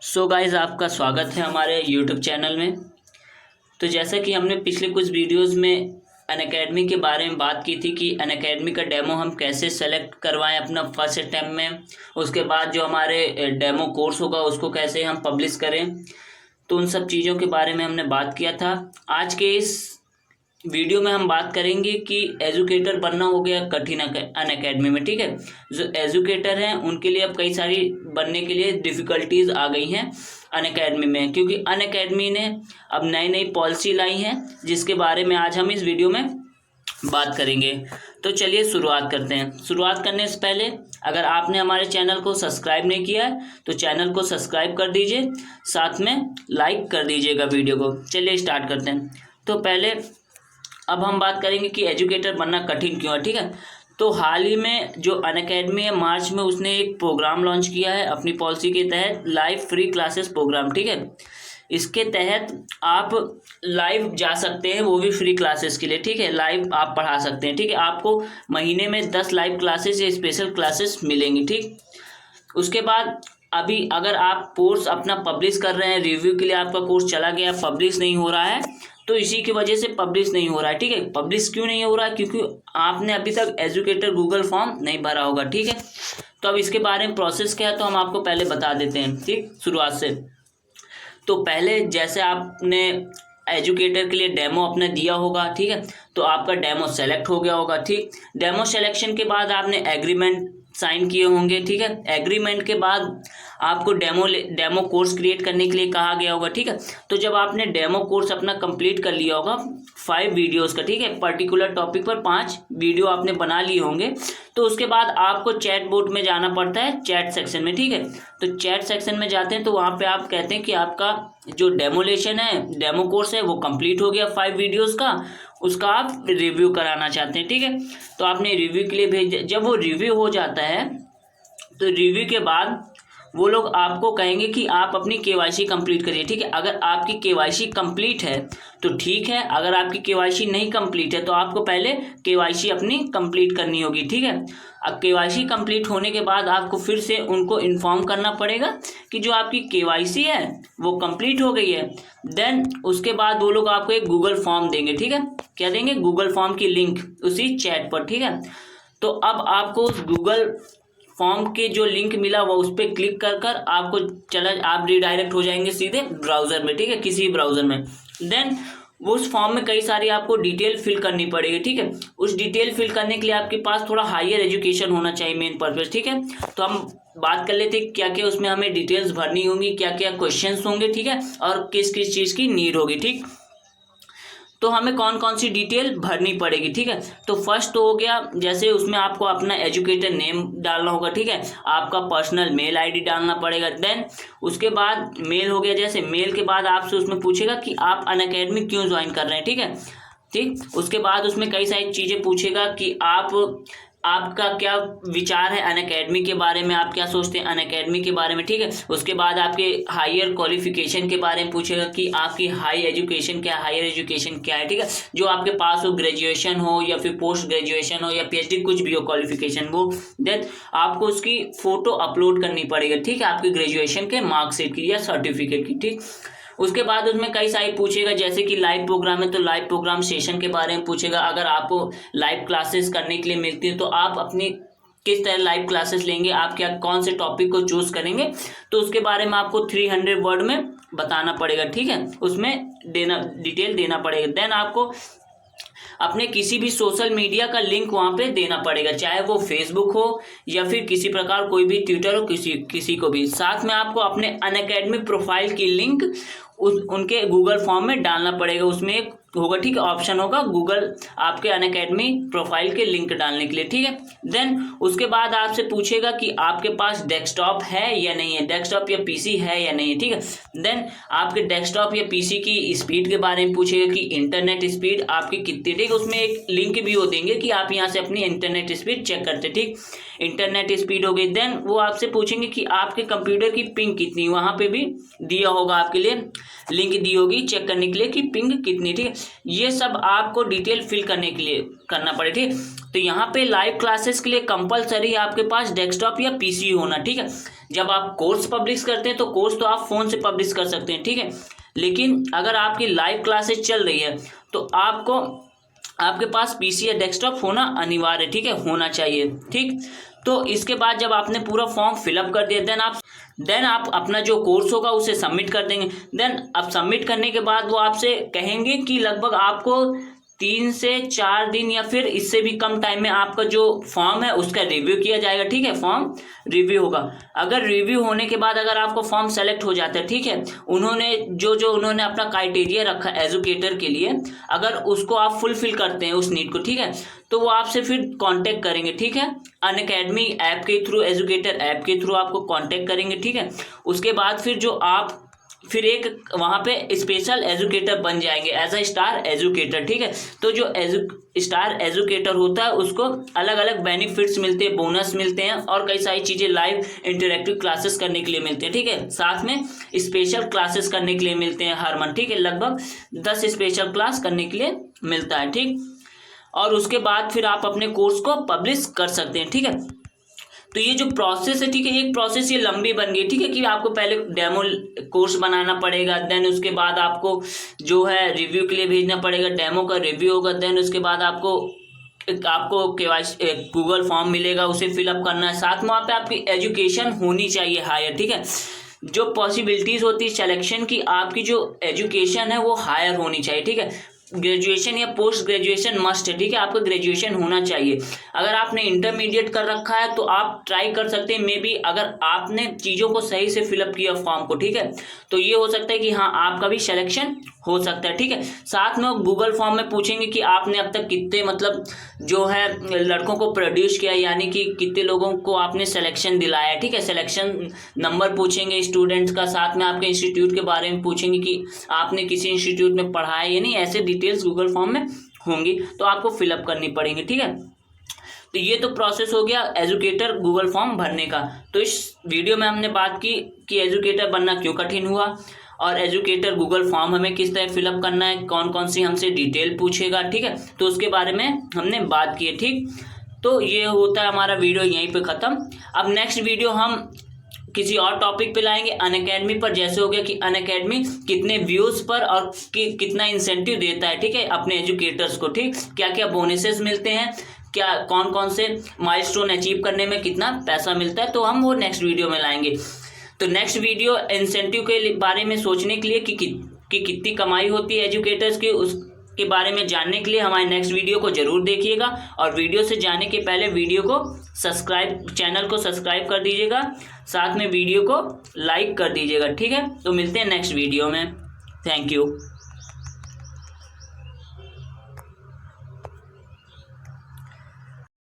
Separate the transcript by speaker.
Speaker 1: So guys, आपका स्वागत है हमारे यूट्यूब चैनल में। तो जैसा कि हमने पिछले कुछ वीडियोस में अनअकैडमी के बारे में बात की थी कि अनअकैडमी का डेमो हम कैसे सेलेक्ट करवाएं अपना फर्स्ट अटैम्प्ट में, उसके बाद जो हमारे डेमो कोर्स होगा उसको कैसे हम पब्लिश करें, तो उन सब चीज़ों के बारे में हमने बात किया था। आज के इस वीडियो में हम बात करेंगे कि एजुकेटर बनना हो गया कठिन अनअकैडमी में। ठीक है, जो एजुकेटर हैं उनके लिए अब कई सारी बनने के लिए डिफ़िकल्टीज आ गई हैं अनअकैडमी में, क्योंकि अनअकैडमी ने अब नई नई पॉलिसी लाई हैं जिसके बारे में आज हम इस वीडियो में बात करेंगे। तो चलिए शुरुआत करते हैं। शुरुआत करने से पहले अगर आपने हमारे चैनल को सब्सक्राइब नहीं किया है तो चैनल को सब्सक्राइब कर दीजिए, साथ में लाइक कर दीजिएगा वीडियो को। चलिए स्टार्ट करते हैं। तो पहले अब हम बात करेंगे कि एजुकेटर बनना कठिन क्यों है। ठीक है, तो हाल ही में जो अनअकैडमी है मार्च में उसने एक प्रोग्राम लॉन्च किया है अपनी पॉलिसी के तहत, लाइव फ्री क्लासेस प्रोग्राम। ठीक है, इसके तहत आप लाइव जा सकते हैं, वो भी फ्री क्लासेस के लिए। ठीक है, लाइव आप पढ़ा सकते हैं। ठीक है, आपको महीने में 10 लाइव क्लासेस या स्पेशल क्लासेस मिलेंगी। ठीक, उसके बाद अभी अगर आप कोर्स अपना पब्लिश कर रहे हैं, रिव्यू के लिए आपका कोर्स चला गया, पब्लिश नहीं हो रहा है, तो इसी की वजह से पब्लिश नहीं हो रहा है। ठीक है, पब्लिश क्यों नहीं हो रहा है? क्योंकि आपने अभी तक एजुकेटर गूगल फॉर्म नहीं भरा होगा। ठीक है, तो अब इसके बारे में प्रोसेस क्या है तो हम आपको पहले बता देते हैं। ठीक, शुरुआत से तो पहले जैसे आपने एजुकेटर के लिए डेमो अपने दिया होगा, ठीक है, तो आपका डेमो सेलेक्ट हो गया होगा। ठीक, डेमो सिलेक्शन के बाद आपने एग्रीमेंट साइन किए होंगे। ठीक है, एग्रीमेंट के बाद आपको डेमो कोर्स क्रिएट करने के लिए कहा गया होगा। ठीक है, तो जब आपने डेमो कोर्स अपना कंप्लीट कर लिया होगा 5 वीडियोस का, ठीक है, पर्टिकुलर टॉपिक पर 5 वीडियो आपने बना लिए होंगे, तो उसके बाद आपको चैट बोट में जाना पड़ता है, चैट सेक्शन में। ठीक है, तो चैट सेक्शन में जाते हैं तो वहाँ पे आप कहते हैं कि आपका जो डेमो कोर्स है वो कंप्लीट हो गया 5 वीडियोस का, उसका आप रिव्यू कराना चाहते हैं। ठीक है, तो आपने रिव्यू के लिए भेज, जब वो रिव्यू हो जाता है तो रिव्यू के बाद वो लोग आपको कहेंगे कि आप अपनी केवाईसी कंप्लीट करिए। ठीक है, अगर आपकी केवाईसी कंप्लीट है तो ठीक है, अगर आपकी केवाईसी नहीं कंप्लीट है तो आपको पहले केवाईसी अपनी कंप्लीट करनी होगी। ठीक है, अब केवाईसी कंप्लीट होने के बाद आपको फिर से उनको इन्फॉर्म करना पड़ेगा कि जो आपकी केवाईसी है वो कंप्लीट हो गई है। देन उसके बाद वो लोग आपको एक गूगल फॉर्म देंगे। ठीक है, क्या देंगे? गूगल फॉर्म की लिंक उसी चैट पर। ठीक है, तो अब आपको उस गूगल फॉर्म के जो लिंक मिला हुआ उस पर क्लिक कर कर आप रिडायरेक्ट हो जाएंगे सीधे ब्राउजर में। ठीक है, किसी ब्राउजर में। देन उस फॉर्म में कई सारी आपको डिटेल फिल करनी पड़ेगी। ठीक है, उस डिटेल फिल करने के लिए आपके पास थोड़ा हायर एजुकेशन होना चाहिए, मेन पर्पज। ठीक है, तो हम बात कर लेते हैं क्या क्या उसमें हमें डिटेल्स भरनी होंगी, क्या क्या क्वेश्चंस होंगे। ठीक है, और किस किस चीज़ की नीड होगी। ठीक, तो हमें कौन कौन सी डिटेल भरनी पड़ेगी। ठीक है, तो फर्स्ट तो हो गया, जैसे उसमें आपको अपना एजुकेटर नेम डालना होगा। ठीक है, आपका पर्सनल मेल आईडी डालना पड़ेगा। देन उसके बाद मेल हो गया, जैसे मेल के बाद आपसे उसमें पूछेगा कि आप अनअकैडमी क्यों ज्वाइन कर रहे हैं। ठीक है, ठीक, उसके बाद उसमें कई सारी चीज़ें पूछेगा कि आपका क्या विचार है अनअकैडमी के बारे में, आप क्या सोचते हैं अनअकैडमी के बारे में। ठीक है, उसके बाद आपके हायर क्वालिफिकेशन के बारे में पूछेगा कि आपकी हाई एजुकेशन क्या है, हायर एजुकेशन क्या है। ठीक है, जो आपके पास हो, ग्रेजुएशन हो या फिर पोस्ट ग्रेजुएशन हो या पीएचडी, कुछ भी हो क्वालिफिकेशन वो। देन आपको उसकी फ़ोटो अपलोड करनी पड़ेगी। ठीक है, आपकी ग्रेजुएशन के मार्कशीट की या सर्टिफिकेट की। ठीक, उसके बाद उसमें कई सारी पूछेगा, जैसे कि लाइव प्रोग्राम है तो लाइव प्रोग्राम सेशन के बारे में पूछेगा। अगर आपको लाइव क्लासेस करने के लिए मिलती है तो आप अपनी किस तरह लाइव क्लासेस लेंगे, आप क्या कौन से टॉपिक को चूज करेंगे, तो उसके बारे में आपको 300 वर्ड में बताना पड़ेगा। ठीक है, उसमें डिटेल देना पड़ेगा। देन आपको अपने किसी भी सोशल मीडिया का लिंक वहाँ पे देना पड़ेगा, चाहे वो फेसबुक हो या फिर किसी प्रकार कोई भी ट्विटर हो, किसी को भी। साथ में आपको अपने अनअकैडमी प्रोफाइल की लिंक उनके गूगल फॉर्म में डालना पड़ेगा। उसमें एक होगा, ठीक है, ऑप्शन होगा गूगल आपके अनअकैडमी प्रोफाइल के लिंक डालने के लिए। ठीक है, देन उसके बाद आपसे पूछेगा कि आपके पास डेस्कटॉप है या नहीं है, डेस्कटॉप या पीसी है या नहीं है। ठीक है, देन आपके डेस्कटॉप या पीसी की स्पीड के बारे में पूछेगा कि इंटरनेट स्पीड आपकी कितनी। ठीक, उसमें एक लिंक भी वो देंगे कि आप यहाँ से अपनी इंटरनेट स्पीड चेक करते। ठीक, इंटरनेट स्पीड हो गई। देन वो आपसे पूछेंगे कि आपके कंप्यूटर की पिंग कितनी, वहाँ पे भी दिया होगा आपके लिए लिंक दी होगी चेक करने के लिए कि पिंग कितनी। ठीक है, ये सब आपको डिटेल फिल करने के लिए करना पड़े। ठीक, तो यहाँ पे लाइव क्लासेस के लिए कंपलसरी आपके पास डेस्कटॉप या पीसी होना, ठीक है। जब आप कोर्स पब्लिश करते हैं तो कोर्स तो आप फ़ोन से पब्लिश कर सकते हैं, ठीक है, लेकिन अगर आपकी लाइव क्लासेस चल रही है तो आपको आपके पास पीसी या डेस्कटॉप होना अनिवार्य है, ठीक है, होना चाहिए, ठीक। तो इसके बाद जब आपने पूरा फॉर्म फिलअप कर दिया देन आप अपना जो कोर्स होगा उसे सबमिट कर देंगे। देन अब सबमिट करने के बाद वो आपसे कहेंगे कि लगभग आपको 3 से 4 दिन या फिर इससे भी कम टाइम में आपका जो फॉर्म है उसका रिव्यू किया जाएगा, ठीक है, फॉर्म रिव्यू होगा। अगर रिव्यू होने के बाद अगर आपको फॉर्म सेलेक्ट हो जाता है, ठीक है, उन्होंने उन्होंने अपना क्राइटेरिया रखा एजुकेटर के लिए, अगर उसको आप फुलफिल करते हैं उस नीड को, ठीक है, तो वो आपसे फिर कांटेक्ट करेंगे, ठीक है, अनअकैडमी ऐप के थ्रू, एजुकेटर ऐप के थ्रू आपको कांटेक्ट करेंगे, ठीक है। उसके बाद फिर जो आप फिर एक वहाँ पे स्पेशल एजुकेटर बन जाएंगे एज अ स्टार एजुकेटर, ठीक है। तो जो स्टार एजुकेटर होता है उसको अलग अलग बेनिफिट्स मिलते हैं, बोनस मिलते हैं और कई सारी चीज़ें लाइव इंटरेक्टिव क्लासेस करने के लिए मिलते हैं, ठीक है। साथ में स्पेशल क्लासेस करने के लिए मिलते हैं हर मंथ, ठीक है, लगभग 10 स्पेशल क्लास करने के लिए मिलता है, ठीक। और उसके बाद फिर आप अपने कोर्स को पब्लिश कर सकते हैं, ठीक है। तो ये जो प्रोसेस है, ठीक है, एक प्रोसेस ये लंबी बन गई, ठीक है, कि आपको पहले डेमो कोर्स बनाना पड़ेगा, देन उसके बाद आपको जो है रिव्यू के लिए भेजना पड़ेगा, डेमो का रिव्यू होगा, देन उसके बाद आपको KYC गूगल फॉर्म मिलेगा, उसे फिलअप करना है। साथ में वहाँ पे आपकी एजुकेशन होनी चाहिए हायर, ठीक है, जो पॉसिबिलिटीज़ होती है सिलेक्शन की, आपकी जो एजुकेशन है वो हायर होनी चाहिए, ठीक है। ग्रेजुएशन या पोस्ट ग्रेजुएशन मस्ट है, ठीक है, आपका ग्रेजुएशन होना चाहिए। अगर आपने इंटरमीडिएट कर रखा है तो आप ट्राई कर सकते हैं, मे बी अगर आपने चीज़ों को सही से फिलअप किया फॉर्म को, ठीक है, तो ये हो सकता है कि हाँ आपका भी सिलेक्शन हो सकता है, ठीक है। साथ में गूगल फॉर्म में पूछेंगे कि आपने अब तक कितने मतलब जो है लड़कों को प्रोड्यूस किया, यानी कि कितने लोगों को आपने सिलेक्शन दिलाया, ठीक है, सिलेक्शन नंबर पूछेंगे स्टूडेंट्स का। साथ में आपके इंस्टीट्यूट के बारे में पूछेंगे कि आपने किसी इंस्टीट्यूट में पढ़ा है या नहीं, ऐसे डिटेल्स गूगल फॉर्म में होंगी तो आपको फिलअप करनी पड़ेंगी, ठीक है। तो ये तो प्रोसेस हो गया एजुकेटर गूगल फॉर्म भरने का। तो इस वीडियो में हमने बात की कि एजुकेटर बनना क्यों कठिन हुआ और एजुकेटर गूगल फॉर्म हमें किस तरह फिलअप करना है, कौन कौन सी हमसे डिटेल पूछेगा, ठीक है, तो उसके बारे में हमने बात की है, ठीक। तो ये होता है हमारा वीडियो यहीं पे ख़त्म। अब नेक्स्ट वीडियो हम किसी और टॉपिक पे लाएंगे, अनअकैडमी पर। जैसे हो गया कि अनअकैडमी कितने व्यूज़ पर और कितना इंसेंटिव देता है, ठीक है, अपने एजुकेटर्स को, ठीक, क्या क्या बोनसेस मिलते हैं, क्या कौन कौन से माइलस्टोन अचीव करने में कितना पैसा मिलता है, तो हम वो नेक्स्ट वीडियो में लाएंगे। तो नेक्स्ट वीडियो इंसेंटिव के बारे में सोचने के लिए कि कितनी कमाई होती है एजुकेटर्स की, उसके बारे में जानने के लिए हमारे नेक्स्ट वीडियो को जरूर देखिएगा। और वीडियो से जाने के पहले वीडियो को चैनल को सब्सक्राइब कर दीजिएगा, साथ में वीडियो को लाइक कर दीजिएगा, ठीक है। तो मिलते हैं नेक्स्ट वीडियो में, थैंक यू।